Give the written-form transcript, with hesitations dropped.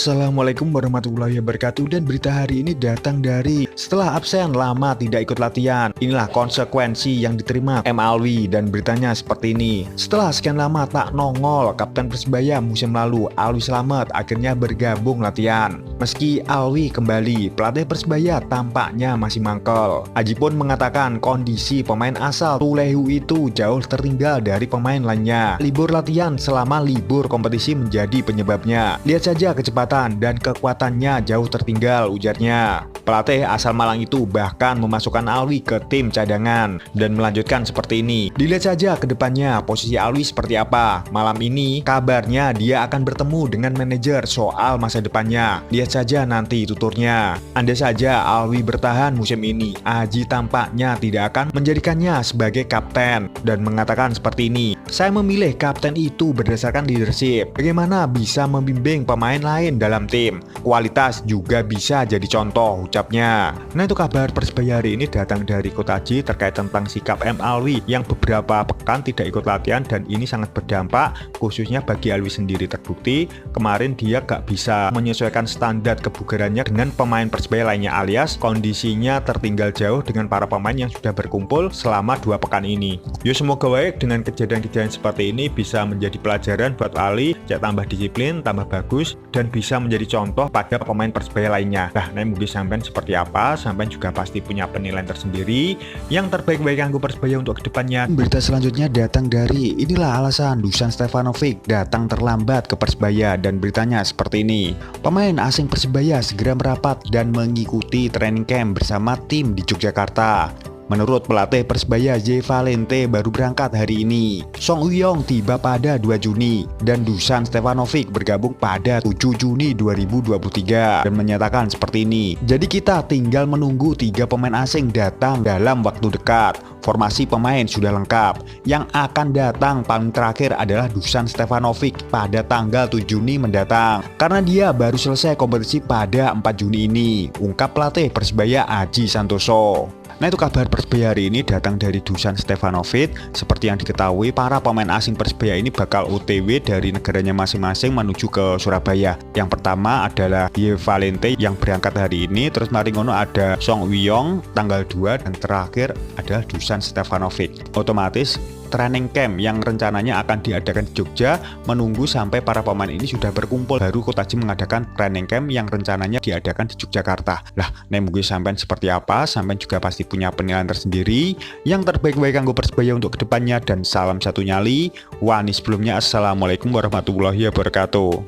Assalamualaikum warahmatullahi wabarakatuh, dan berita hari ini datang dari setelah absen lama tidak ikut latihan. Inilah konsekuensi yang diterima M. Alwi, dan beritanya seperti ini. Setelah sekian lama tak nongol Kapten Persebaya musim lalu, Alwi Slamet akhirnya bergabung latihan. Meski Alwi kembali, pelatih Persebaya tampaknya masih mangkel. Aji pun mengatakan kondisi pemain asal Tulehu itu jauh tertinggal dari pemain lainnya. Libur latihan selama libur kompetisi menjadi penyebabnya. Lihat saja kecepatan dan kekuatannya jauh tertinggal, ujarnya. Pelatih asal Malang itu bahkan memasukkan Alwi ke tim cadangan dan melanjutkan seperti ini. Dilihat saja ke depannya posisi Alwi seperti apa. Malam ini kabarnya dia akan bertemu dengan manajer soal masa depannya. Lihat saja nanti tuturnya. Andai saja Alwi bertahan musim ini, Aji tampaknya tidak akan menjadikannya sebagai kapten dan mengatakan seperti ini. Saya memilih kapten itu berdasarkan leadership. Bagaimana bisa membimbing pemain lain dalam tim. Kualitas juga bisa jadi contoh, ucapnya. Nah, itu kabar Persebaya hari ini datang dari Kota Aji terkait tentang sikap M. Alwi yang beberapa pekan tidak ikut latihan, dan ini sangat berdampak khususnya bagi Alwi sendiri. Terbukti kemarin dia gak bisa menyesuaikan standar kebugarannya dengan pemain Persebaya lainnya, alias kondisinya tertinggal jauh dengan para pemain yang sudah berkumpul selama 2 pekan ini. Yuk, semoga baik dengan kejadian-kejadian seperti ini bisa menjadi pelajaran buat Alwi, ya tambah disiplin, tambah bagus, dan bisa menjadi contoh pada pemain Persebaya lainnya. Nah, mungkin sampean seperti apa, sampean juga pasti punya penilaian tersendiri yang terbaik bagi kanggo Persebaya untuk kedepannya. Berita selanjutnya datang dari inilah alasan Dusan Stefanovic datang terlambat ke Persebaya, dan beritanya seperti ini. Pemain asing Persebaya segera merapat dan mengikuti training camp bersama tim di Yogyakarta. Menurut pelatih Persebaya J. Valente baru berangkat hari ini. Song Uyong tiba pada 2 Juni dan Dusan Stefanovic bergabung pada 7 Juni 2023 dan menyatakan seperti ini. Jadi kita tinggal menunggu 3 pemain asing datang dalam waktu dekat. Formasi pemain sudah lengkap. Yang akan datang paling terakhir adalah Dusan Stefanovic pada tanggal 7 Juni mendatang, karena dia baru selesai kompetisi pada 4 Juni ini, ungkap pelatih Persebaya Aji Santoso. Nah, itu kabar Persebaya hari ini datang dari Dusan Stefanovic. Seperti yang diketahui, para pemain asing Persebaya ini bakal OTW dari negaranya masing-masing menuju ke Surabaya. Yang pertama adalah J. Valente yang berangkat hari ini, terus mari ngono ada Song Uyong tanggal 2, dan terakhir adalah Dusan Stefanovic. Otomatis training camp yang rencananya akan diadakan di Jogja menunggu sampai para pemain ini sudah berkumpul, baru Kota Aji mengadakan training camp yang rencananya diadakan di Yogyakarta. Lah, mungkin sampean seperti apa, sampean juga pasti punya penilaian tersendiri yang terbaik bagi kanggo Persebaya untuk kedepannya. Dan salam satu nyali. Wani sebelumnya, assalamualaikum warahmatullahi wabarakatuh.